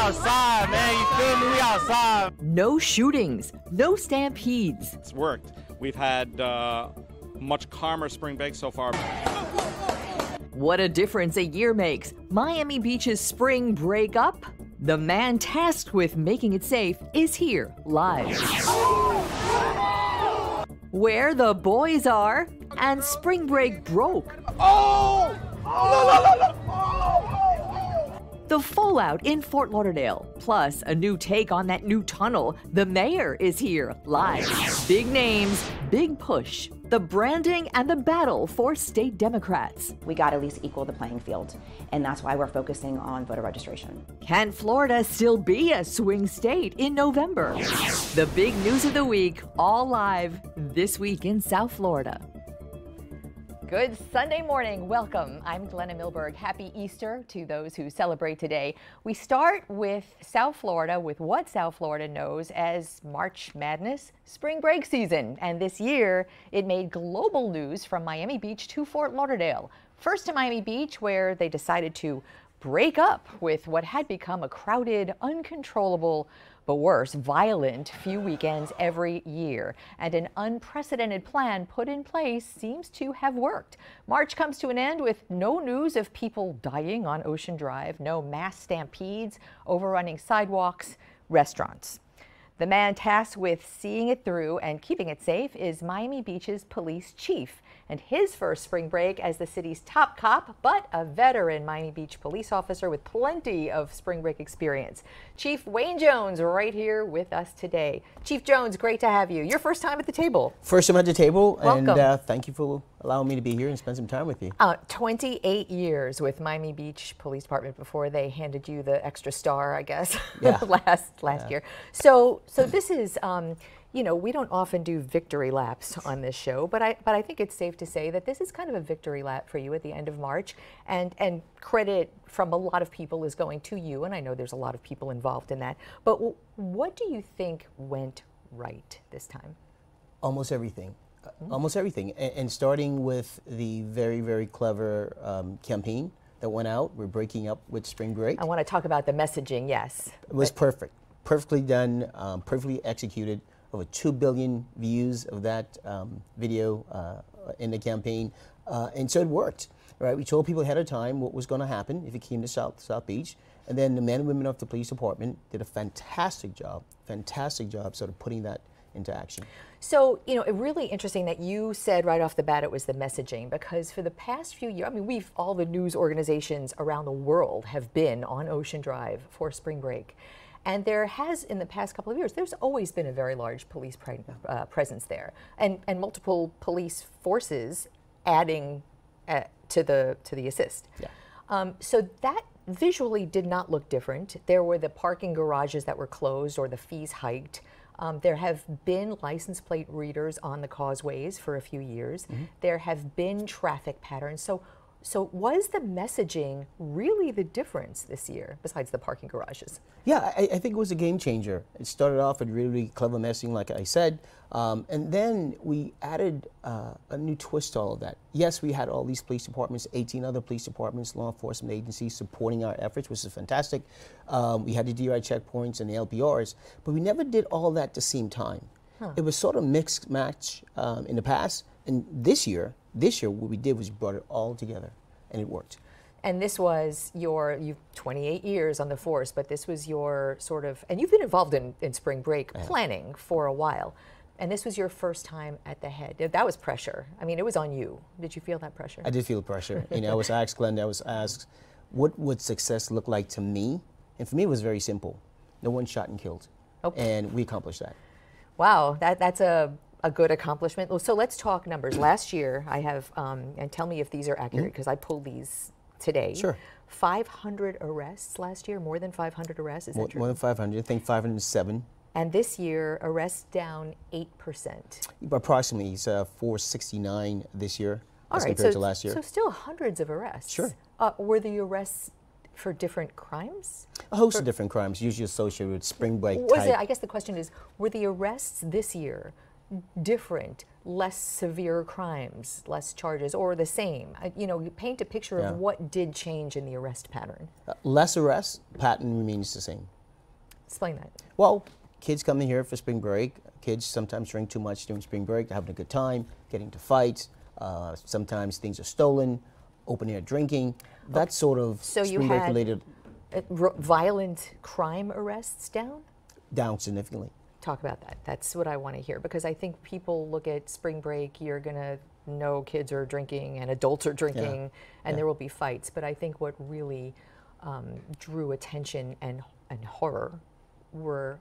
outside, man. You feel me? We outside. No shootings, no stampedes. It's worked. We've had much calmer spring break so far. What a difference a year makes. Miami Beach's spring break up? The man tasked with making it safe is here, live. Where the boys are, and spring break broke. The fallout in Fort Lauderdale, plus a new take on that new tunnel. The mayor is here, live. Big names, big push. The branding and the battle for state Democrats. We got to at least equal the playing field, and that's why we're focusing on voter registration. Can Florida still be a swing state in November? The big news of the week, all live this week in South Florida. Good Sunday morning. Welcome. I'm Glenna Milberg. Happy Easter to those who celebrate today. We start with South Florida, with what South Florida knows as March Madness spring break season. And this year, it made global news from Miami Beach to Fort Lauderdale. First to Miami Beach, where they decided to break up with what had become a crowded, uncontrollable, but worse, violent few weekends every year. And an unprecedented plan put in place seems to have worked. March comes to an end with no news of people dying on Ocean Drive, no mass stampedes, overrunning sidewalks, restaurants. The man tasked with seeing it through and keeping it safe is Miami Beach's police chief. And his first spring break as the city's top cop, but a veteran Miami Beach police officer with plenty of spring break experience. Chief Wayne Jones right here with us today. Chief Jones, great to have you. Your first time at the table. First time at the table. Welcome. And thank you for allowing me to be here and spend some time with you. 28 years with Miami Beach Police Department before they handed you the extra star, I guess, Yeah. last year. So this is, you know, we don't often do victory laps on this show, but I think it's safe to say that this is kind of a victory lap for you at the end of March, and credit from a lot of people is going to you, and I know there's a lot of people involved in that. But what do you think went right this time? Almost everything. Almost everything. And starting with the very, very clever campaign that went out. We're breaking up with spring break. I want to talk about the messaging, yes. It was perfect. Perfectly done, perfectly executed. Over 2 billion views of that video in the campaign. And so it worked, right? We told people ahead of time what was going to happen if it came to South Beach. And then the men and women of the police department did a fantastic job sort of putting that into action. So, you know, really interesting that you said right off the bat it was the messaging, because for the past few years, I mean, all the news organizations around the world have been on Ocean Drive for spring break. And there has, in the past couple of years, there's always been a very large police presence there, and multiple police forces adding to the assist. Yeah. So that visually did not look different. There were the parking garages that were closed or the fees hiked. There have been license plate readers on the causeways for a few years. Mm-hmm. There have been traffic patterns. So was the messaging really the difference this year, besides the parking garages? Yeah, I think it was a game changer. It started off with really clever messaging, like I said, and then we added a new twist to all of that. Yes, we had all these police departments, 18 other police departments, law enforcement agencies supporting our efforts, which is fantastic. We had the DRI checkpoints and the LPRs, but we never did all that at the same time. Huh. It was sort of mixed match in the past, and this year what we did was we brought it all together, and it worked. And this was you've 28 years on the force, but this was your sort of, and you've been involved in spring break planning for a while, and this was your first time at the head. That was pressure. I mean, it was on you. Did you feel that pressure? I did feel pressure. You know, I was asked, Glenna, what would success look like to me? And for me, it was very simple. No one shot and killed. Okay. And we accomplished that. Wow, that's a good accomplishment. So let's talk numbers. Last year, I have, and tell me if these are accurate, because I pulled these today. Sure. 500 arrests last year, more than 500 arrests, is that true? More than 500, I think 507. And this year, arrests down 8%. Approximately, it's 469 this year as compared to last year. So still hundreds of arrests. Sure. Were the arrests for different crimes? A host of different crimes, usually associated with spring break type. I guess the question is, were the arrests this year different, less severe crimes, less charges, or the same? You know, you paint a picture of what did change in the arrest pattern. Less arrests, pattern remains the same. Explain that. Well, kids come in here for spring break. Kids sometimes drink too much during spring break. They're having a good time, getting into fights. Sometimes things are stolen, open air drinking. That sort of spring break related. Violent crime arrests down? Down significantly. Talk about that. That's what I want to hear, because I think people look at spring break, you're going to know kids are drinking and adults are drinking, and there will be fights. But I think what really drew attention and horror were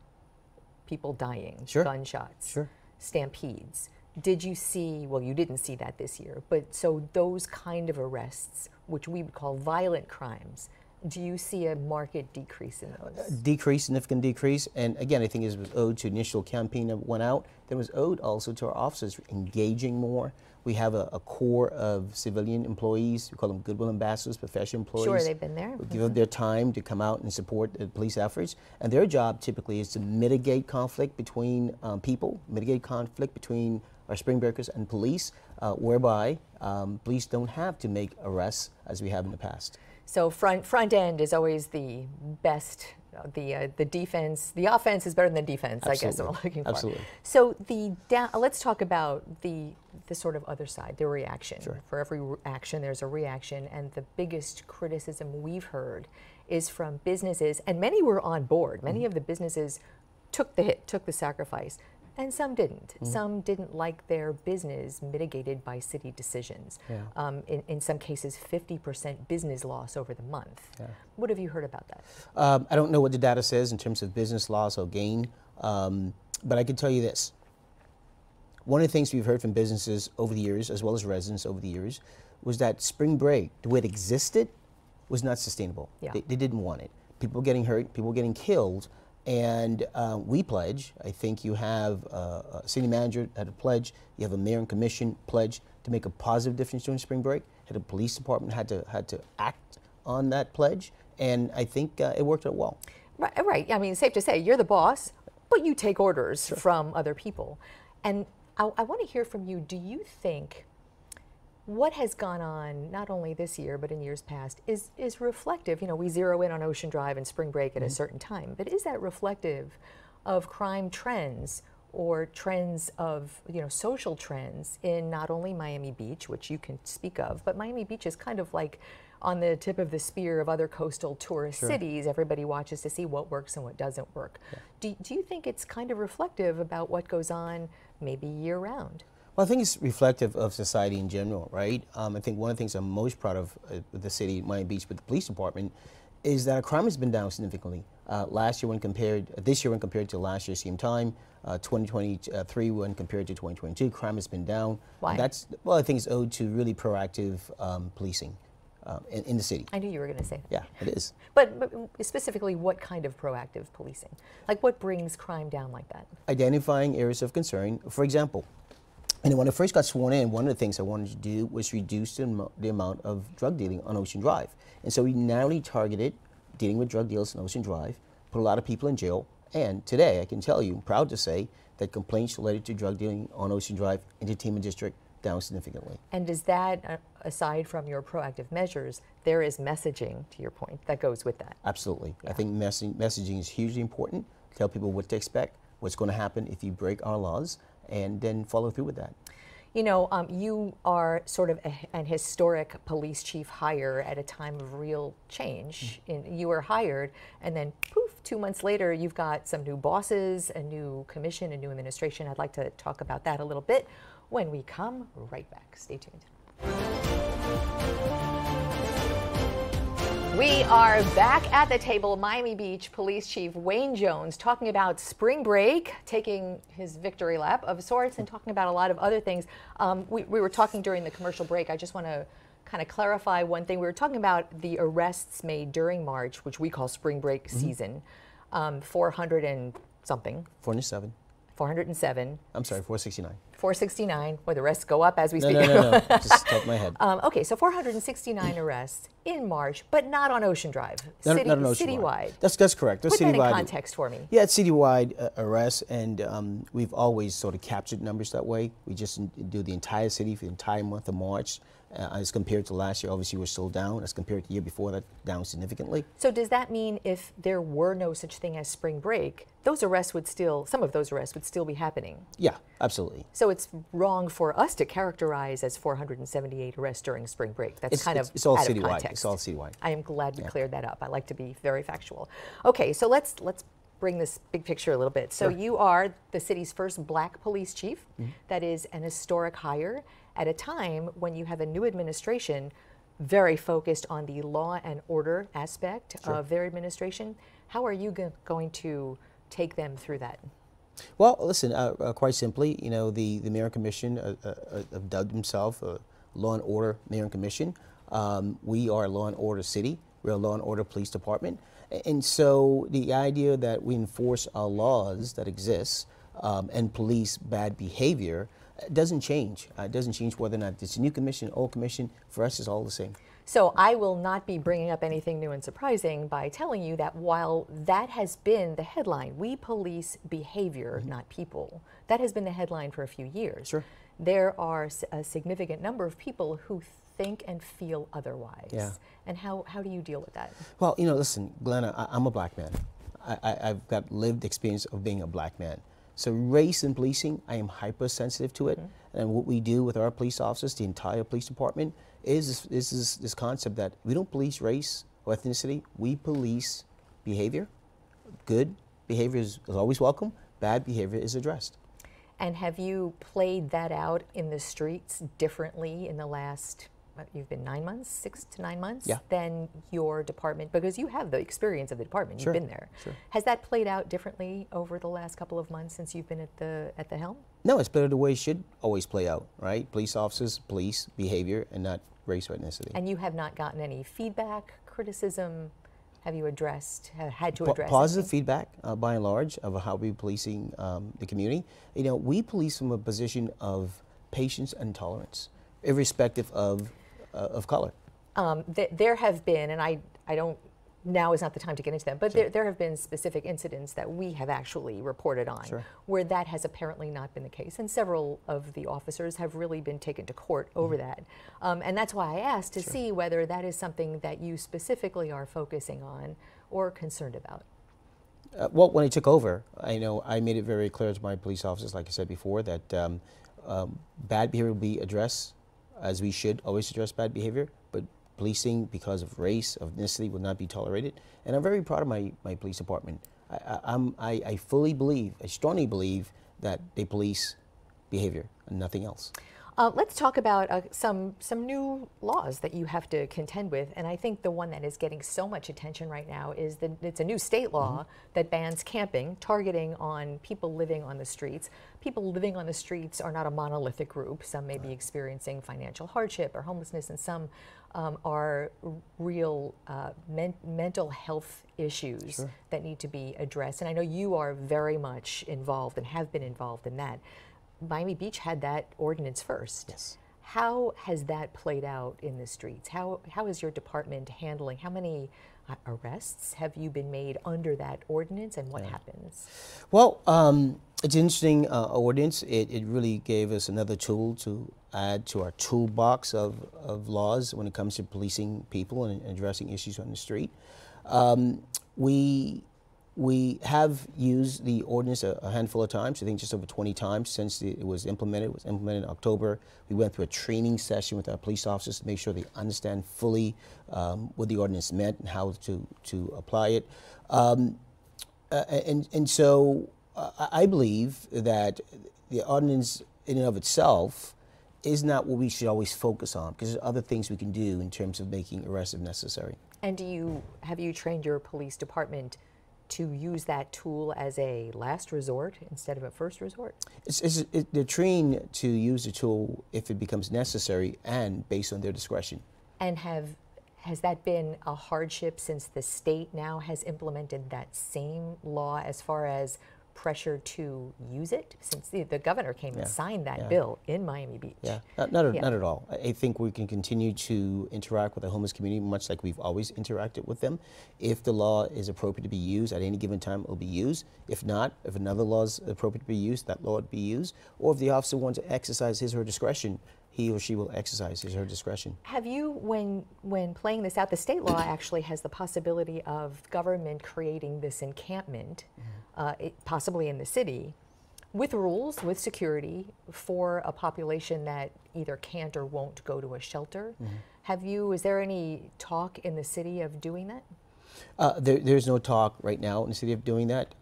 people dying, gunshots, stampedes. Did you see, well, you didn't see that this year, but so those kind of arrests, which we would call violent crimes, do you see a marked decrease in those? Significant decrease. And again, I think it was owed to initial campaign that went out. Then it was owed also to our officers engaging more. We have a core of civilian employees. We call them goodwill ambassadors, professional employees. Sure, they've been there. Who give up their time to come out and support the police efforts. And their job typically is to mitigate conflict between people, mitigate conflict between our spring breakers and police, whereby police don't have to make arrests as we have in the past. So front end is always the best. The defense, the offense is better than the defense. Absolutely. I guess what I'm looking for. Absolutely. So let's talk about the sort of other side, the reaction. Sure. For every action, there's a reaction, and the biggest criticism we've heard is from businesses, and many were on board. Many of the businesses took the hit, took the sacrifice. And some didn't. Some didn't like their business mitigated by city decisions. In some cases, 50% business loss over the month. What have you heard about that? I don't know what the data says in terms of business loss or gain, but I can tell you this. One of the things we've heard from businesses over the years, as well as residents over the years, was that spring break, the way it existed, was not sustainable. They didn't want it. People getting hurt, people getting killed. And we pledge, I think you have a city manager had a pledge, you have a mayor and commission pledge to make a positive difference during spring break, and the police department had to act on that pledge, and I think it worked out well. Right, I mean, safe to say, you're the boss, but you take orders from other people. And I want to hear from you, do you think what has gone on, not only this year, but in years past, is reflective? You know, we zero in on Ocean Drive and spring break at a certain time, but is that reflective of crime trends or trends of, social trends in not only Miami Beach, which you can speak of, but Miami Beach is kind of like on the tip of the spear of other coastal tourist cities. Everybody watches to see what works and what doesn't work. Do you think it's kind of reflective about what goes on maybe year round? Well, I think it's reflective of society in general, right? I think one of the things I'm most proud of with the city, Miami Beach, with the police department, is that our crime has been down significantly. This year when compared to last year's same time, 2023 when compared to 2022, crime has been down. Why? Well, I think it's owed to really proactive policing in the city. I knew you were going to say that. Yeah, it is. But specifically, what kind of proactive policing? Like what brings crime down like that? Identifying areas of concern. For example, and when I first got sworn in, one of the things I wanted to do was reduce the amount of drug dealing on Ocean Drive. And so we narrowly targeted dealing with drug deals on Ocean Drive, put a lot of people in jail, and today I can tell you, I'm proud to say, that complaints related to drug dealing on Ocean Drive, Entertainment District, down significantly. And does that, aside from your proactive measures, there is messaging, to your point, that goes with that? Absolutely. I think messaging is hugely important. Tell people what to expect, what's going to happen if you break our laws, and then follow through with that. You know, you are sort of an historic police chief hire at a time of real change. You were hired, and then poof, 2 months later, you've got some new bosses, a new commission, a new administration. I'd like to talk about that a little bit when we come right back. Stay tuned. We are back at the table. Miami Beach Police Chief Wayne Jones talking about spring break, taking his victory lap of sorts, and talking about a lot of other things. We were talking during the commercial break. I just want to kind of clarify one thing. We were talking about the arrests made during March, which we call spring break season. 400 and something. 407. 407. I'm sorry, 469. 469, where the rest go up as we speak. No. Just top of my head. Okay, so 469 arrests in March, but not on Ocean Drive. Not on Ocean citywide. Drive. That's correct. Put that in context for me. Yeah, it's citywide arrests, and we've always sort of captured numbers that way. We just do the entire city for the entire month of March, as compared to last year. Obviously, we're still down. As compared to the year before, that down significantly. So does that mean if there were no such thing as spring break, those arrests would still, some of those arrests would still be happening? Yeah, absolutely. So it's wrong for us to characterize as 478 arrests during spring break. That's It's all out of citywide. context. It's all citywide. I am glad we cleared that up. I like to be very factual. Okay, so let's bring this big picture a little bit. So you are the city's first black police chief. That is an historic hire at a time when you have a new administration very focused on the law and order aspect of their administration. How are you going to take them through that? Well, listen, quite simply, you know, the Mayor and Commission have dubbed themselves a Law and Order Mayor and Commission. We are a law and order city. We're a law and order police department. And so the idea that we enforce our laws that exist and police bad behavior doesn't change. It doesn't change whether or not it's a new commission, old commission. For us, it's all the same. So I will not be bringing up anything new and surprising by telling you that while that has been the headline, we police behavior, not people, that has been the headline for a few years. Sure. There are a significant number of people who think and feel otherwise. Yeah. And how do you deal with that? Well, you know, listen, Glenna, I'm a black man. I've got lived experience of being a black man. So race and policing, I am hypersensitive to it. And what we do with our police officers, the entire police department, is this concept that we don't police race or ethnicity. We police behavior. Good behavior is always welcome. Bad behavior is addressed. And have you played that out in the streets differently in the last, you've been 9 months, 6 to 9 months, than your department? Because you have the experience of the department, you've been there. Sure. Has that played out differently over the last couple of months since you've been at the helm? No, it's better the way it should always play out, right? Police officers police behavior and not race or ethnicity. And you have not gotten any feedback, criticism? Have you had to address positive anything? feedback, by and large, of how we're policing the community. You know, we police from a position of patience and tolerance, irrespective of color. There have been, and I don't, now is not the time to get into them, but there have been specific incidents that we have actually reported on where that has apparently not been the case. And several of the officers have really been taken to court over that. And that's why I asked to see whether that is something that you specifically are focusing on or concerned about. Well, when I took over, I made it very clear to my police officers, like I said before, that bad behavior will be addressed, as we should always address bad behavior, but policing because of race, of ethnicity will not be tolerated. And I'm very proud of my police department. I fully believe, I strongly believe that they police behavior and nothing else. Let's talk about some new laws that you have to contend with, and I think the one that is getting so much attention right now is that it's a new state law that bans camping, targeting on people living on the streets. People living on the streets are not a monolithic group. Some may be experiencing financial hardship or homelessness, and some are real mental health issues that need to be addressed. And I know you are very much involved and have been involved in that. Miami Beach had that ordinance first. Yes. How has that played out in the streets? How is your department handling? How many arrests have you been made under that ordinance, and what happens? Well, it's an interesting ordinance. It really gave us another tool to add to our toolbox of laws when it comes to policing people and addressing issues on the street. We have used the ordinance a handful of times, I think just over 20 times since it was implemented. It was implemented in October. We went through a training session with our police officers to make sure they understand fully what the ordinance meant and how to apply it. And so I believe that the ordinance in and of itself is not what we should always focus on, because there's other things we can do in terms of making arrests if necessary. And have you trained your police department to use that tool as a last resort instead of a first resort? They're trained to use the tool if it becomes necessary and based on their discretion. And has that been a hardship since the state now has implemented that same law as far as pressure to use it, since the governor came and signed that bill in Miami Beach? Yeah, not at all. I think we can continue to interact with the homeless community much like we've always interacted with them. If the law is appropriate to be used at any given time, it will be used. If not, if another law is appropriate to be used, that law would be used. Or if the officer wants to exercise his or her discretion he or she will exercise is her discretion. Have you, when playing this out, the state law actually has the possibility of government creating this encampment, possibly in the city, with rules, with security, for a population that either can't or won't go to a shelter. Is there any talk in the city of doing that? There's no talk right now in the city of doing that.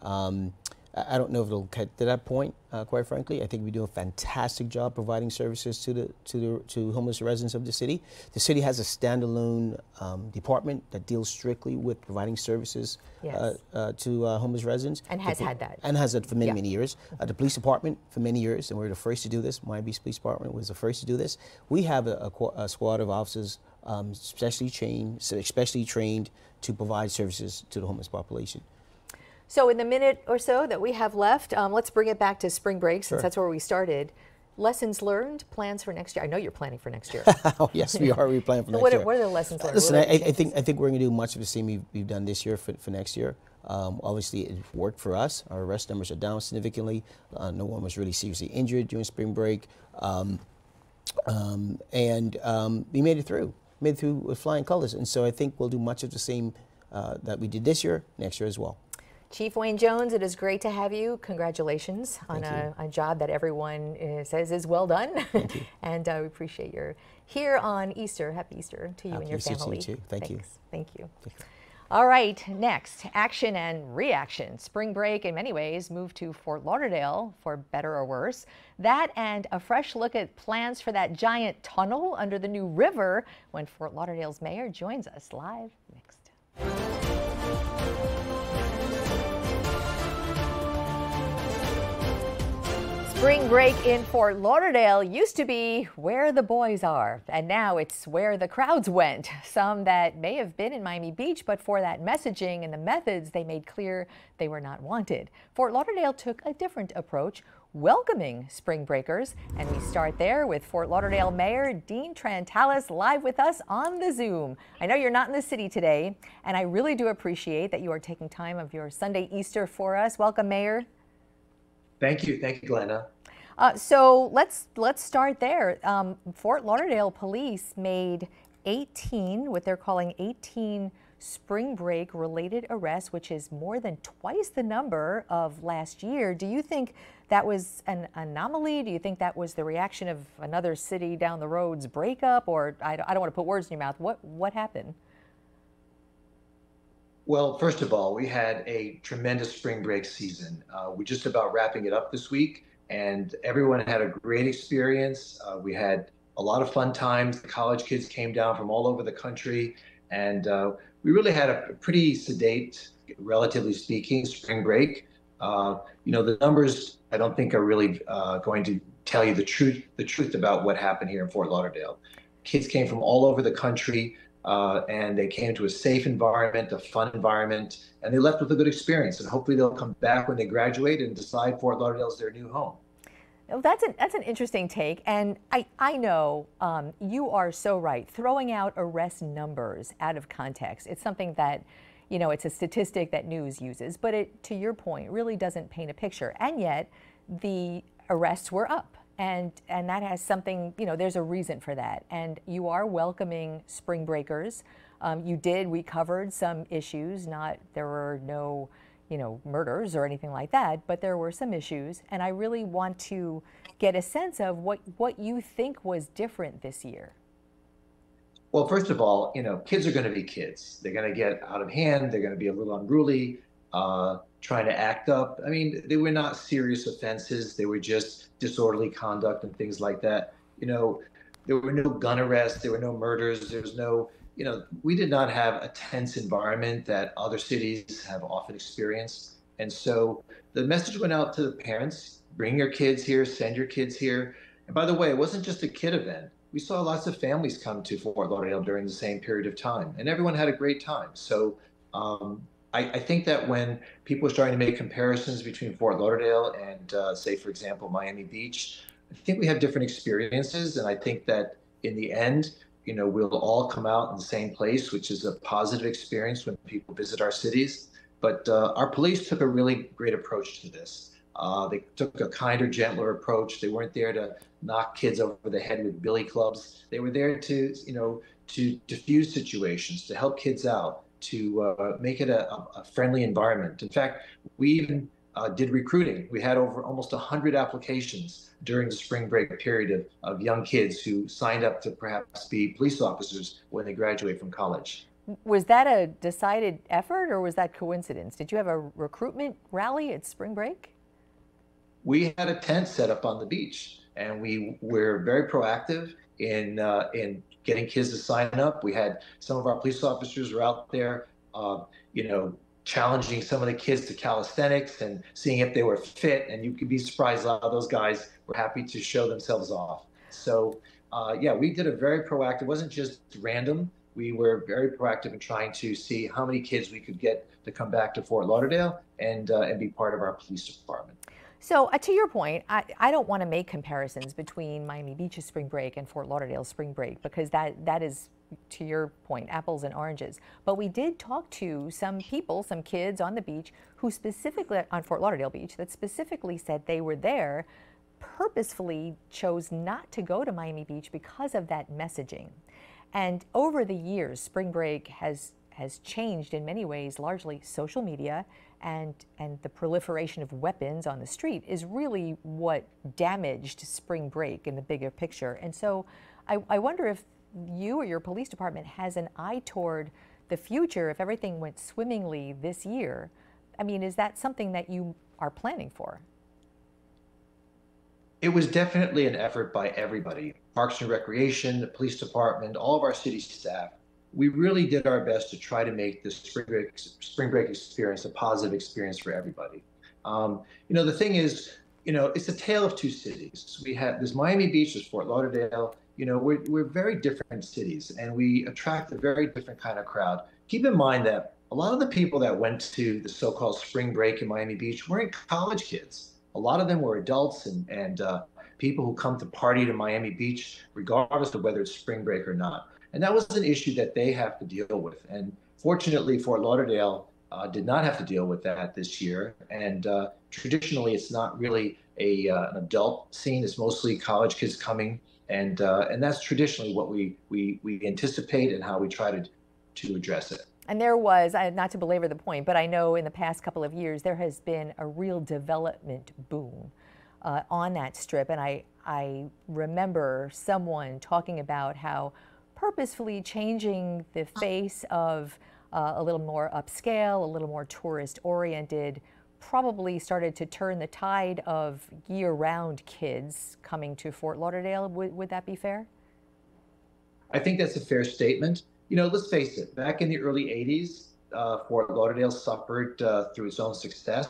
I don't know if it'll get to that point, quite frankly. I think we do a fantastic job providing services to homeless residents of the city. The city has a standalone department that deals strictly with providing services to homeless residents. And has had that. And has it for many, many years. The police department for many years, and we're the first to do this. Miami Beach Police Department was the first to do this. We have a squad of officers specially trained to provide services to the homeless population. So in the minute or so that we have left, let's bring it back to spring break, since that's where we started. Lessons learned, plans for next year. I know you're planning for next year. Oh, yes, we are. We're planning for next year. What are the lessons learned? Listen, I think we're going to do much of the same we've done this year for next year. Obviously, it worked for us. Our arrest numbers are down significantly. No one was really seriously injured during spring break. We made it through. With flying colors. And so I think we'll do much of the same that we did this year, next year as well. Chief Wayne Jones, it is great to have you. Congratulations on a job that everyone says is well done. Thank you. And we appreciate you're here on Easter. Happy Easter to you and your family. Easter to you too. Thank you. Thank you. All right, next, action and reaction. Spring break, in many ways, moved to Fort Lauderdale, for better or worse. That and a fresh look at plans for that giant tunnel under the new river when Fort Lauderdale's mayor joins us live next. Spring break in Fort Lauderdale used to be where the boys are, and now it's where the crowds went. Some that may have been in Miami Beach, but for that messaging and the methods, they made clear they were not wanted. Fort Lauderdale took a different approach, welcoming spring breakers, and we start there with Fort Lauderdale Mayor Dean Trantalis live with us on the Zoom. I know you're not in the city today, and I really do appreciate that you are taking time of your Sunday Easter for us. Welcome, Mayor. Thank you, Glenna. So let's start there. Fort Lauderdale police made 18, what they're calling 18 spring break related arrests, which is more than twice the number of last year. Do you think that was an anomaly? Do you think that was the reaction of another city down the road's breakup? Or I don't want to put words in your mouth. What happened? Well, first of all, we had a tremendous spring break season. We're just about wrapping it up this week, and everyone had a great experience. We had a lot of fun times. The college kids came down from all over the country, and we really had a pretty sedate, relatively speaking, spring break. The numbers I don't think are really going to tell you the truth about what happened here in Fort Lauderdale. Kids came from all over the country. And they came to a safe environment, a fun environment, and they left with a good experience. And hopefully they'll come back when they graduate and decide Fort Lauderdale is their new home. Well, that's an interesting take. And I know you are so right. Throwing out arrest numbers out of context, it's something that, it's a statistic that news uses, but it, to your point, really doesn't paint a picture. And yet the arrests were up. And that has something, there's a reason for that. And you are welcoming spring breakers. We covered some issues, there were no, murders or anything like that, but there were some issues. And I really want to get a sense of what you think was different this year. Well, first of all, kids are going to be kids. They're going to get out of hand. They're going to be a little unruly. Trying to act up. I mean, they were not serious offenses. They were just disorderly conduct and things like that. There were no gun arrests. There were no murders. There was no, we did not have a tense environment that other cities have often experienced. And so the message went out to the parents, bring your kids here, send your kids here. And by the way, it wasn't just a kid event. We saw lots of families come to Fort Lauderdale during the same period of time, and everyone had a great time. So, I think that when people are starting to make comparisons between Fort Lauderdale and, say, for example, Miami Beach, I think we have different experiences. And I think that in the end, we'll all come out in the same place, which is a positive experience when people visit our cities. But our police took a really great approach to this. They took a kinder, gentler approach. They weren't there to knock kids over the head with billy clubs. They were there to, to diffuse situations, to help kids out, to make it a friendly environment. In fact, we even did recruiting. We had over almost 100 applications during the spring break period of young kids who signed up to perhaps be police officers when they graduate from college. Was that a decided effort or was that coincidence? Did you have a recruitment rally at spring break? We had a tent set up on the beach, and we were very proactive in getting kids to sign up. We had some of our police officers were out there, challenging some of the kids to calisthenics and seeing if they were fit. And you could be surprised, a lot of those guys were happy to show themselves off. So, yeah, we did a very proactive. It wasn't just random. We were very proactive in trying to see how many kids we could get to come back to Fort Lauderdale and be part of our police department. So to your point, I don't want to make comparisons between Miami Beach's spring break and Fort Lauderdale's spring break because that is, to your point, apples and oranges. But we did talk to some people, some kids on the beach who specifically, on Fort Lauderdale Beach, that specifically said they were there, purposefully chose not to go to Miami Beach because of that messaging. And over the years, spring break has changed in many ways, largely social media and the proliferation of weapons on the street is really what damaged spring break in the bigger picture. And so I wonder if you or your police department has an eye toward the future if everything went swimmingly this year. I mean, is that something that you are planning for? It was definitely an effort by everybody, Parks and Recreation, the police department, all of our city staff. We really did our best to try to make the spring break experience a positive experience for everybody. The thing is, it's a tale of two cities. We have this Miami Beach, there's Fort Lauderdale. We're very different cities, and we attract a very different kind of crowd. Keep in mind that a lot of the people that went to the so-called spring break in Miami Beach weren't college kids. A lot of them were adults and people who come to party to Miami Beach, regardless of whether it's spring break or not. And that was an issue that they have to deal with. And fortunately, Fort Lauderdale did not have to deal with that this year. And traditionally, it's not really an adult scene. It's mostly college kids coming. And that's traditionally what we anticipate and how we try to address it. And there was, not to belabor the point, but I know in the past couple of years, there has been a real development boom on that strip. And I remember someone talking about how purposefully changing the face of a little more upscale, a little more tourist-oriented, probably started to turn the tide of year-round kids coming to Fort Lauderdale. Would that be fair? I think that's a fair statement. Let's face it, back in the early 80s, Fort Lauderdale suffered through its own success.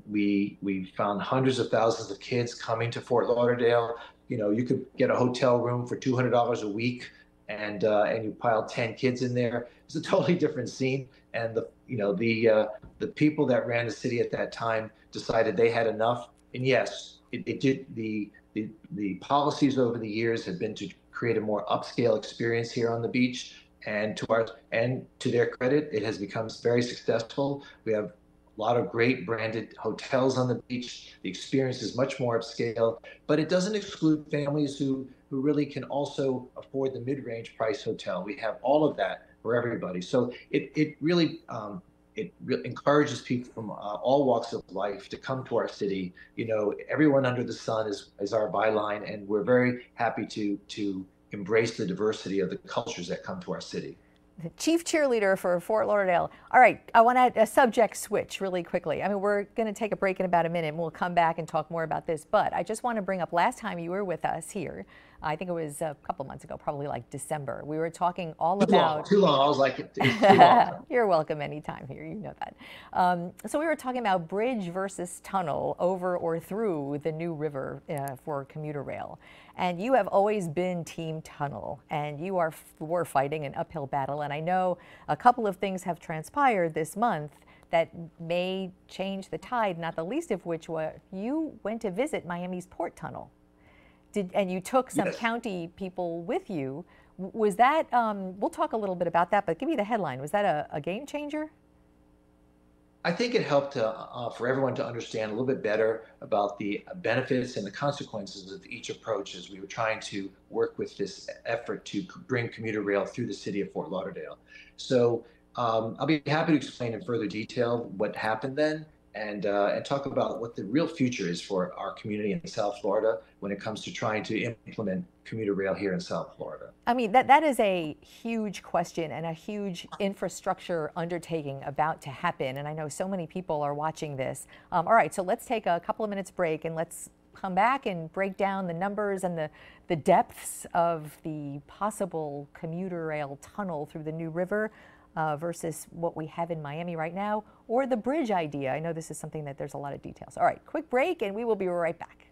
We found hundreds of thousands of kids coming to Fort Lauderdale. You could get a hotel room for $200 a week, and you pile 10 kids in there. It's a totally different scene. And the people that ran the city at that time decided they had enough. And yes, it did. The policies over the years have been to create a more upscale experience here on the beach. And to their credit, it has become very successful. We have a lot of great branded hotels on the beach. The experience is much more upscale, but it doesn't exclude families who really can also afford the mid-range price hotel. We have all of that for everybody. So it really encourages people from all walks of life to come to our city. Everyone under the sun is our byline, and we're very happy to embrace the diversity of the cultures that come to our city. The chief cheerleader for Fort Lauderdale. All right, I want to a subject switch really quickly. I mean, we're going to take a break in about a minute and we'll come back and talk more about this, but I just want to bring up last time you were with us here, I think it was a couple months ago, probably like December. We were talking all about... Too long. I was like, it's too long. You're welcome anytime here, you know that. So we were talking about bridge versus tunnel over or through the new river for commuter rail. And you have always been team tunnel, and you were fighting an uphill battle. And I know a couple of things have transpired this month that may change the tide, not the least of which was you went to visit Miami's port tunnel. And you took some county people with you. Was that, we'll talk a little bit about that, but give me the headline. Was that a game changer? I think it helped for everyone to understand a little bit better about the benefits and the consequences of each approach as we were trying to work with this effort to bring commuter rail through the city of Fort Lauderdale. So I'll be happy to explain in further detail what happened then and talk about what the real future is for our community in South Florida when it comes to trying to implement commuter rail here in South Florida. I mean, that is a huge question and a huge infrastructure undertaking about to happen. And I know so many people are watching this. All right, so let's take a couple of minutes break and let's come back and break down the numbers and the depths of the possible commuter rail tunnel through the New River versus what we have in Miami right now, or the bridge idea. I know this is something that there's a lot of details. All right, quick break and we will be right back.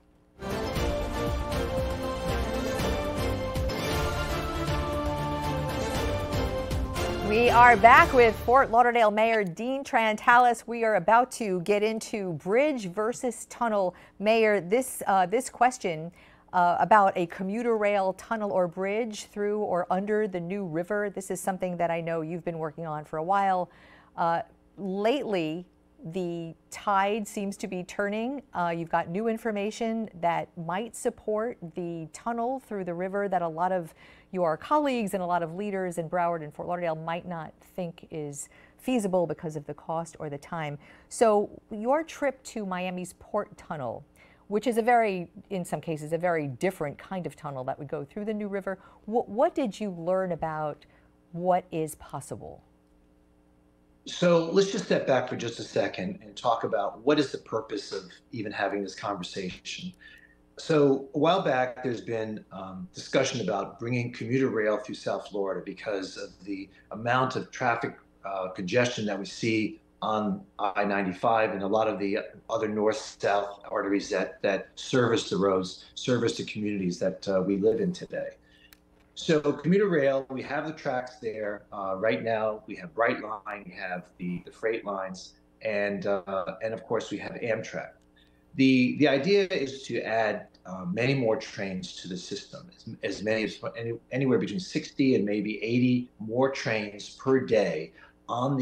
We are back with Fort Lauderdale Mayor Dean Trantalis. We are about to get into bridge versus tunnel. Mayor, this question about a commuter rail tunnel or bridge through or under the New River, this is something that I know you've been working on for a while. Lately, the tide seems to be turning. You've got new information that might support the tunnel through the river that a lot of your colleagues and a lot of leaders in Broward and Fort Lauderdale might not think is feasible because of the cost or the time. So your trip to Miami's Port Tunnel, which is in some cases, a very different kind of tunnel that would go through the New River, what did you learn about what is possible? So let's just step back for just a second and talk about what is the purpose of even having this conversation. So a while back, there's been discussion about bringing commuter rail through South Florida because of the amount of traffic congestion that we see on I-95 and a lot of the other north-south arteries that service the roads, service the communities that we live in today. So commuter rail, we have the tracks there. Right now, we have Bright Line, we have the freight lines, and of course, we have Amtrak. The idea is to add many more trains to the system, as many as anywhere between 60 and maybe 80 more trains per day on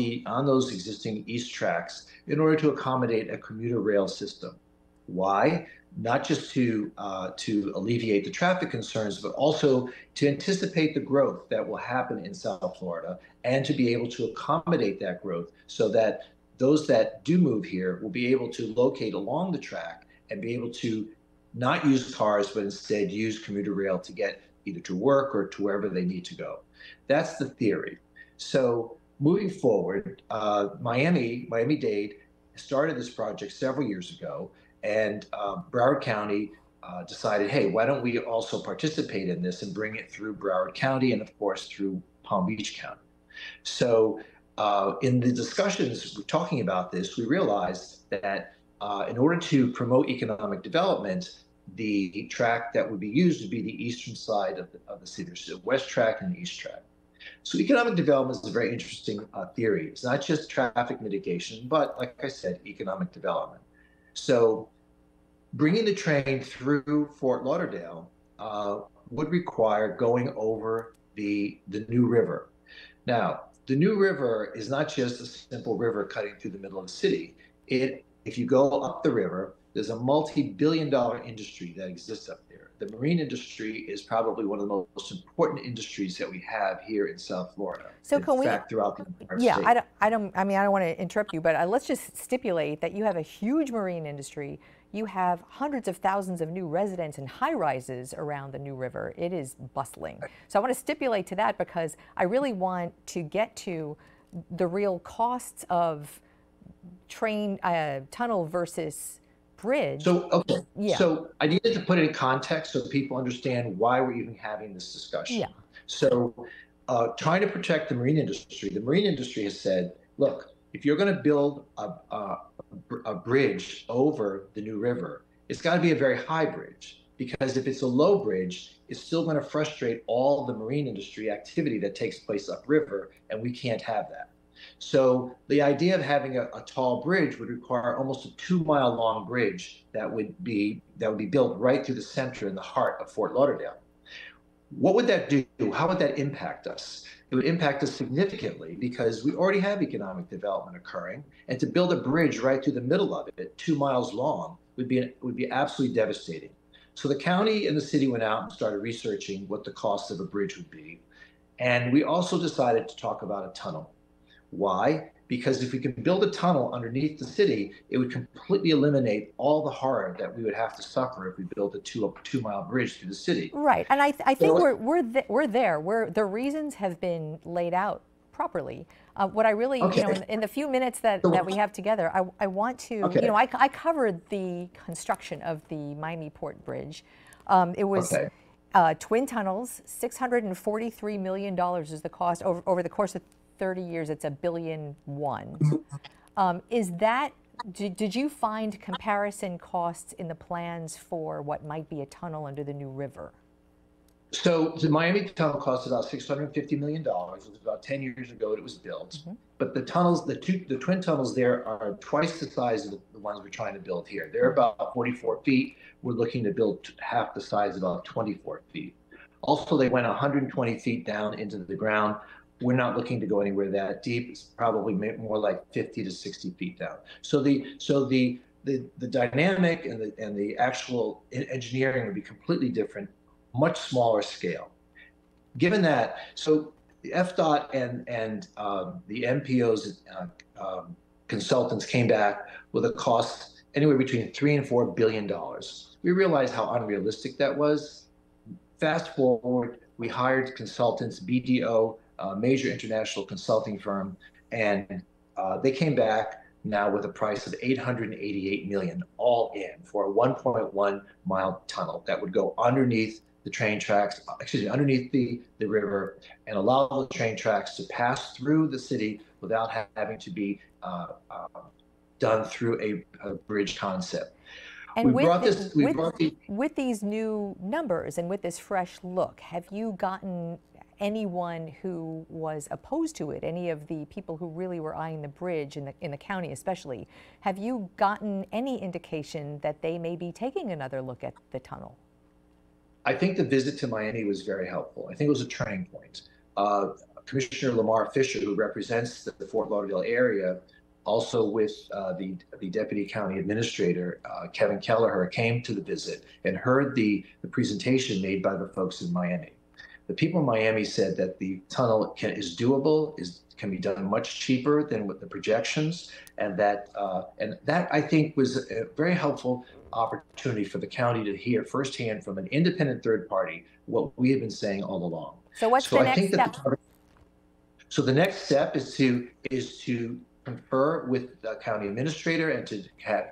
those existing east tracks in order to accommodate a commuter rail system. Why? Not just to alleviate the traffic concerns, but also to anticipate the growth that will happen in South Florida and to be able to accommodate that growth so that those that do move here will be able to locate along the track and be able to not use cars, but instead use commuter rail to get either to work or to wherever they need to go. That's the theory. So moving forward, Miami-Dade started this project several years ago, and Broward County decided, hey, why don't we also participate in this and bring it through Broward County and, of course, through Palm Beach County. So in the discussions talking about this, we realized that in order to promote economic development, the track that would be used would be the eastern side of the city, so the west track and the east track. So economic development is a very interesting theory. It's not just traffic mitigation, but like I said, economic development. So bringing the train through Fort Lauderdale would require going over the New River. Now, the New River is not just a simple river cutting through the middle of the city. If you go up the river, there's a multi-billion-dollar industry that exists up there. The marine industry is probably one of the most important industries that we have here in South Florida. So throughout the entire state. I don't want to interrupt you, but let's just stipulate that you have a huge marine industry. You have hundreds of thousands of new residents and high-rises around the New River. It is bustling. So I want to stipulate to that because I really want to get to the real costs of train tunnel versus bridge. So I needed to put it in context so people understand why we're even having this discussion. Yeah. So trying to protect the marine industry has said, look, if you're going to build a bridge over the New River, it's got to be a very high bridge, because if it's a low bridge, it's still going to frustrate all the marine industry activity that takes place upriver, and we can't have that. So the idea of having a tall bridge would require almost a 2-mile long bridge that would be built right through the center in the heart of Fort Lauderdale. What would that do? How would that impact us? It would impact us significantly because we already have economic development occurring, and to build a bridge right through the middle of it, 2 miles long, would be absolutely devastating. So the county and the city went out and started researching what the cost of a bridge would be. And we also decided to talk about a tunnel. Why? Because if we can build a tunnel underneath the city, it would completely eliminate all the horror that we would have to suffer if we built a 2-mile bridge through the city. Right, and I think we're there. The reasons have been laid out properly. What I really, Okay. in the few minutes that we have together, I want to, Okay. I covered the construction of the Miami Port Bridge. It was twin tunnels, $643 million is the cost over the course of 30 years. It's $1.1 billion. Is that, did you find comparison costs in the plans for what might be a tunnel under the new river? So the Miami tunnel cost about $650 million. It was about 10 years ago that it was built. But the tunnels, the twin tunnels there are twice the size of the ones we're trying to build here. They're about 44 feet. We're looking to build half the size, about 24 feet. Also, they went 120 feet down into the ground. We're not looking to go anywhere that deep. It's probably more like 50 to 60 feet down. So the dynamic and the actual engineering would be completely different, much smaller scale. Given that, so the FDOT and the MPO's consultants came back with a cost anywhere between $3 and $4 billion. We realized how unrealistic that was. Fast forward, we hired consultants, BDO, a major international consulting firm, and they came back now with a price of $888 million all in for a 1.1 mile tunnel that would go underneath the train tracks, underneath the river, and allow the train tracks to pass through the city without having to be done through a bridge concept. And with these new numbers and with this fresh look, have you gotten anyone who was opposed to it, any of the people who really were eyeing the bridge in the county especially, have you gotten any indication that they may be taking another look at the tunnel? I think the visit to Miami was very helpful. I think it was a turning point. Commissioner Lamar Fisher, who represents the Fort Lauderdale area, also with the Deputy County Administrator, Kevin Kelleher, came to the visit and heard the presentation made by the folks in Miami. The people in Miami said that the tunnel is doable, can be done much cheaper than with the projections, and that I think was a very helpful opportunity for the county to hear firsthand from an independent third party what we have been saying all along. So what's the next step? So the next step is to confer with the county administrator and to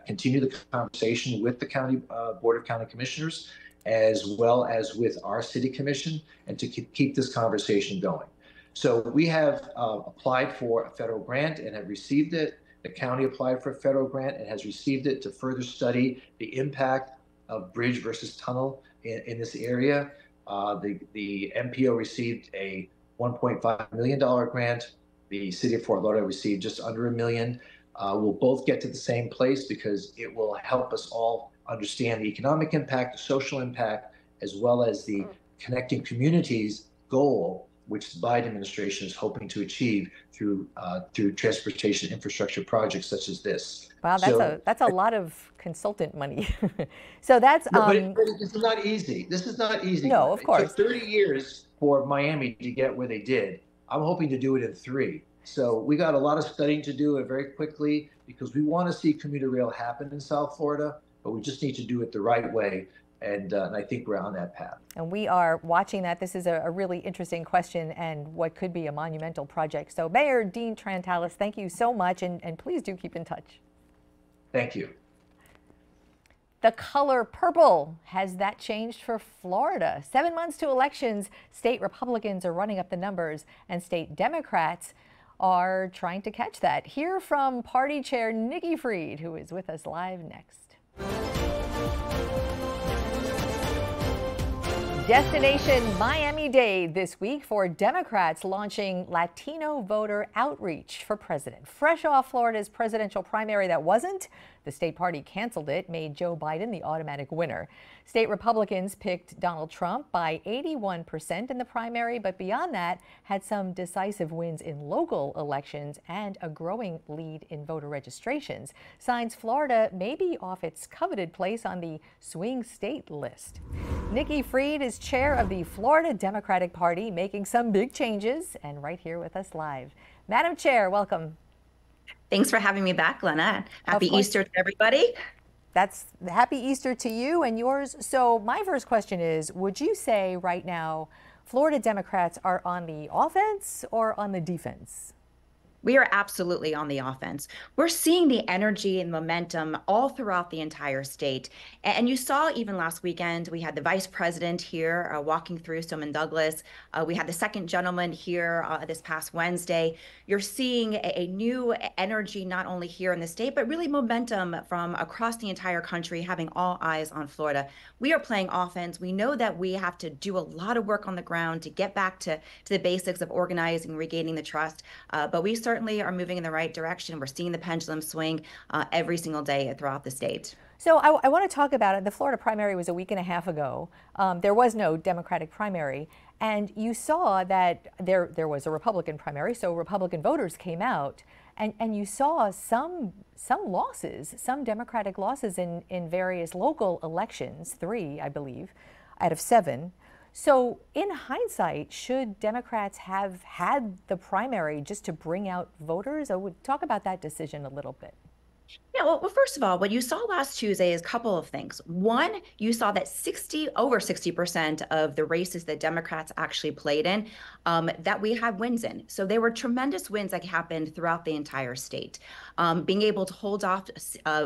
continue the conversation with the county Board of County Commissioners, as well as with our city commission, and to keep this conversation going. So we have applied for a federal grant and have received it. The county applied for a federal grant and has received it to further study the impact of bridge versus tunnel in this area. The MPO received a $1.5 million grant. The city of Fort Lauderdale received just under $1 million. We'll both get to the same place because it will help us all understand the economic impact, the social impact, as well as the connecting communities goal, which the Biden administration is hoping to achieve through transportation infrastructure projects such as this. Wow, that's a lot of consultant money. So that's but this is not easy. This is not easy. No, of course. It took 30 years for Miami to get where they did. I'm hoping to do it in 3. So we got a lot of studying to do very quickly because we want to see commuter rail happen in South Florida, but we just need to do it the right way. And I think we're on that path. And we are watching that. This is a really interesting question and what could be a monumental project. So Mayor Dean Trantalis, thank you so much. And please do keep in touch. Thank you. The color purple, has that changed for Florida? 7 months to elections, state Republicans are running up the numbers and state Democrats are trying to catch that. Hear from Party Chair Nikki Fried, who is with us live next. Destination Miami-Dade this week for Democrats launching Latino voter outreach for president. Fresh off Florida's presidential primary that wasn't, The state party canceled it, made Joe Biden the automatic winner. State Republicans picked Donald Trump by 81% in the primary, but beyond that, had some decisive wins in local elections and a growing lead in voter registrations. Signs Florida may be off its coveted place on the swing state list. Nikki Fried is chair of the Florida Democratic Party, making some big changes, and right here with us live. Madam Chair, welcome. Thanks for having me back, Glenna. Happy Easter to everybody. That's happy Easter to you and yours. So my first question is, would you say right now Florida Democrats are on the offense or on the defense? We are absolutely on the offense. We're seeing the energy and momentum all throughout the entire state. And you saw even last weekend, we had the vice president here walking through Stoneman Douglas. We had the second gentleman here this past Wednesday. You're seeing a new energy, not only here in the state, but really momentum from across the entire country, having all eyes on Florida. We are playing offense. We know that we have to do a lot of work on the ground to get back to the basics of organizing, regaining the trust. But we certainly are moving in the right direction. We're seeing the pendulum swing every single day throughout the state. So I want to talk about it. The Florida primary was a week and a half ago. There was no Democratic primary. And you saw that there was a Republican primary, so Republican voters came out. And you saw some losses, some Democratic losses in various local elections, 3, I believe, out of 7. So in hindsight, should Democrats have had the primary just to bring out voters? I would talk about that decision a little bit. Yeah, well, first of all, what you saw last Tuesday is a couple of things. One, you saw that over 60% of the races that Democrats actually played in, that we had wins in. So there were tremendous wins that happened throughout the entire state. Being able to hold off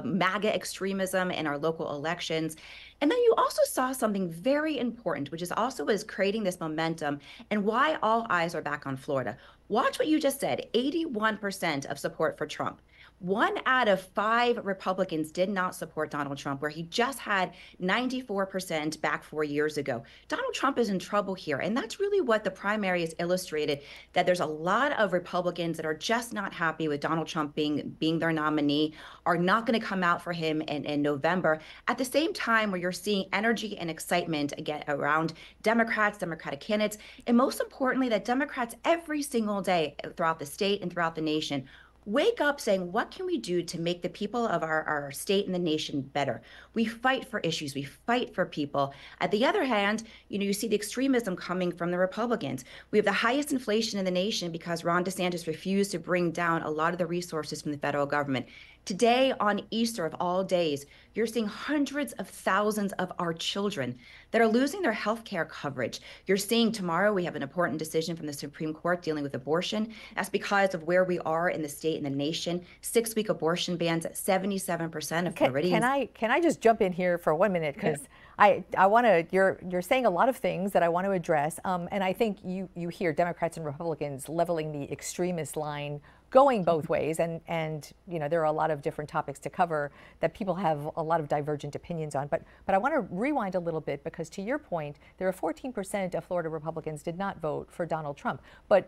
MAGA extremism in our local elections. And then you also saw something very important, which is also creating this momentum and why all eyes are back on Florida. Watch what you just said, 81% of support for Trump. 1 out of 5 Republicans did not support Donald Trump, where he just had 94% back 4 years ago. Donald Trump is in trouble here. And that's really what the primary has illustrated, that there's a lot of Republicans that are just not happy with Donald Trump being their nominee, are not going to come out for him in November. At the same time, where you're seeing energy and excitement again around Democrats, Democratic candidates, and most importantly, that Democrats every single day throughout the state and throughout the nation wake up saying, what can we do to make the people of our state and the nation better? We fight for issues. We fight for people. At the other hand, you see the extremism coming from the Republicans. We have the highest inflation in the nation because Ron DeSantis refused to bring down a lot of the resources from the federal government. Today, on Easter of all days, you're seeing hundreds of thousands of our children that are losing their health care coverage. You're seeing tomorrow we have an important decision from the Supreme Court dealing with abortion. That's because of where we are in the state and the nation. 6-week abortion bans at 77% of Floridians. Can I just jump in here for 1 minute? Because I want to, you're saying a lot of things that I want to address. And I think you hear Democrats and Republicans leveling the extremist line going both ways, and there are a lot of different topics to cover that people have a lot of divergent opinions on. But I want to rewind a little bit, because to your point, there are 14% of Florida Republicans did not vote for Donald Trump. But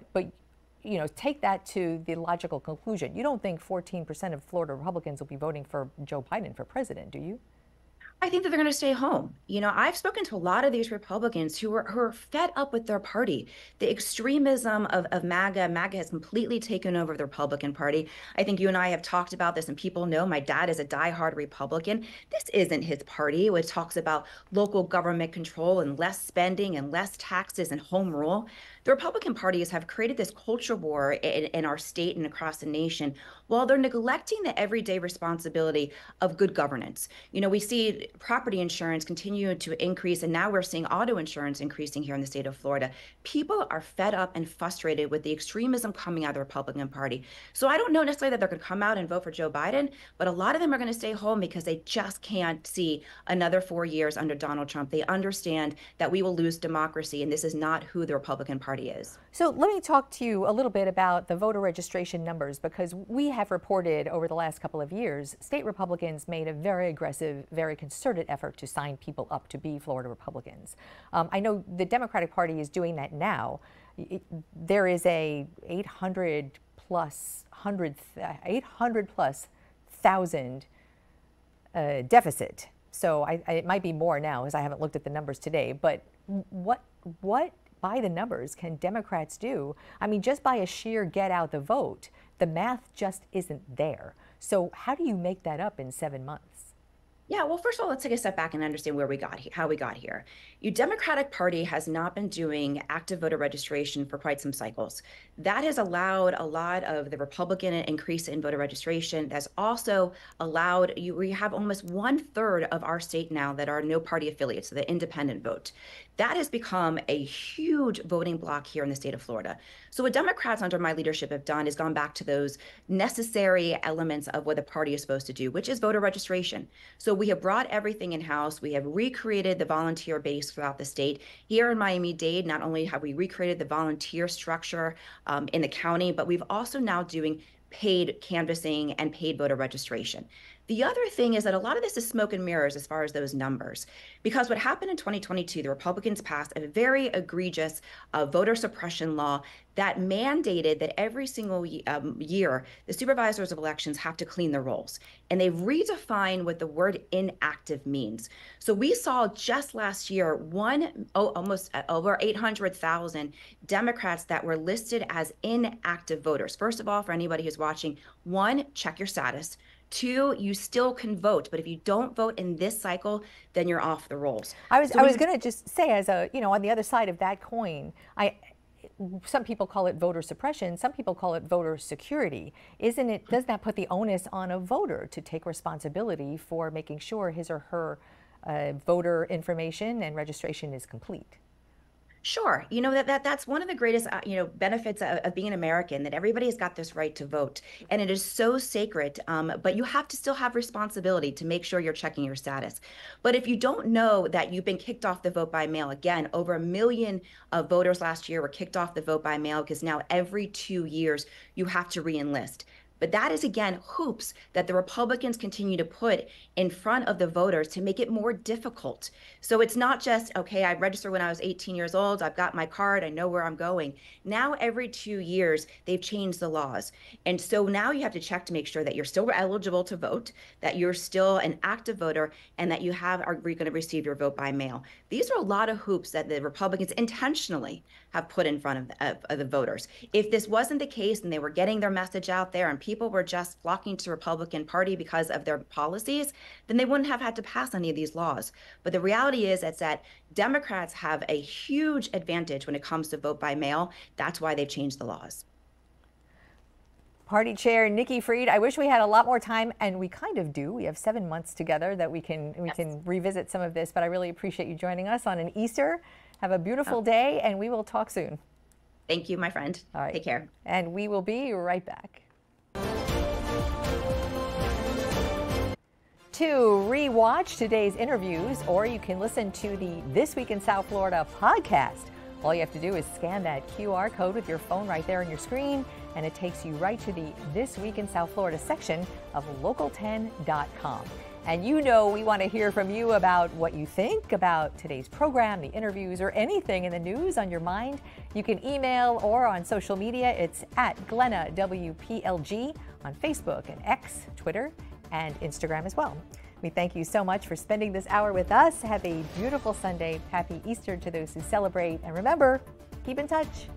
take that to the logical conclusion. You don't think 14% of Florida Republicans will be voting for Joe Biden for president, do you? I think that they're going to stay home. I've spoken to a lot of these Republicans who are fed up with their party. The extremism of MAGA. MAGA has completely taken over the Republican Party. I think you and I have talked about this, and people know my dad is a diehard Republican. This isn't his party, which talks about local government control and less spending and less taxes and home rule. The Republican parties have created this culture war in our state and across the nation, while they're neglecting the everyday responsibility of good governance. We see property insurance continue to increase, and now we're seeing auto insurance increasing here in the state of Florida. People are fed up and frustrated with the extremism coming out of the Republican Party. So I don't know necessarily that they're going to come out and vote for Joe Biden, but a lot of them are going to stay home because they just can't see another 4 years under Donald Trump. They understand that we will lose democracy, and this is not who the Republican Party is. So let me talk to you a little bit about the voter registration numbers, because we have reported over the last couple of years, state Republicans made a very aggressive, very concerted effort to sign people up to be Florida Republicans. I know the Democratic Party is doing that now. There is a 800 plus thousand deficit. So it might be more now, as I haven't looked at the numbers today. But what by the numbers can Democrats do? I mean, just by a sheer get out the vote, the math just isn't there. So how do you make that up in 7 months? Yeah, well, first of all, let's take a step back and understand where we got how we got here. Your Democratic Party has not been doing active voter registration for quite some cycles. That has allowed a lot of the Republican increase in voter registration. That's also allowed we have almost 1/3 of our state now that are no party affiliates, so the independent vote. That has become a huge voting bloc here in the state of Florida. So what Democrats under my leadership have done is gone back to those necessary elements of what the party is supposed to do, which is voter registration. So we have brought everything in-house. We have recreated the volunteer base throughout the state. Here in Miami-Dade, not only have we recreated the volunteer structure in the county, but we've also now doing paid canvassing and paid voter registration. The other thing is that a lot of this is smoke and mirrors as far as those numbers, because what happened in 2022, the Republicans passed a very egregious voter suppression law that mandated that every single year, the supervisors of elections have to clean their rolls. And they've redefined what the word inactive means. So we saw just last year, almost over 800,000 Democrats that were listed as inactive voters. First of all, for anybody who's watching, 1, check your status. 2, you still can vote, but if you don't vote in this cycle, then you're off the rolls. I was going to just say, as a, on the other side of that coin, some people call it voter suppression, some people call it voter security. Doesn't that put the onus on a voter to take responsibility for making sure his or her voter information and registration is complete? Sure. That's one of the greatest, benefits of being an American, that everybody has got this right to vote. And it is so sacred, but you have to still have responsibility to make sure you're checking your status. But if you don't know that you've been kicked off the vote by mail, again, over 1 million voters last year were kicked off the vote by mail because now every 2 years you have to re-enlist. But that is, again, hoops that the Republicans continue to put in front of the voters to make it more difficult. So it's not just, okay, I registered when I was 18 years old, I've got my card, I know where I'm going. Now, every 2 years, they've changed the laws. And so now you have to check to make sure that you're still eligible to vote, that you're still an active voter, and that you are going to receive your vote by mail. These are a lot of hoops that the Republicans intentionally have put in front of the voters. If this wasn't the case and they were getting their message out there and people were just flocking to the Republican Party because of their policies, then they wouldn't have had to pass any of these laws. But the reality is that Democrats have a huge advantage when it comes to vote by mail. That's why they've changed the laws. Party Chair Nikki Fried, I wish we had a lot more time, and we kind of do. We have 7 months together that we can revisit some of this, but I really appreciate you joining us on an Easter. Have a beautiful day, and we will talk soon. Thank you, my friend. All right. Take care. And we will be right back. To re-watch today's interviews, or you can listen to the This Week in South Florida podcast. All you have to do is scan that QR code with your phone right there on your screen, and it takes you right to the This Week in South Florida section of local10.com. And we want to hear from you about what you think about today's program, the interviews, or anything in the news on your mind. You can email or on social media. It's at Glenna WPLG on Facebook and X, Twitter, and Instagram as well. We thank you so much for spending this hour with us. Have a beautiful Sunday. Happy Easter to those who celebrate. And remember, keep in touch.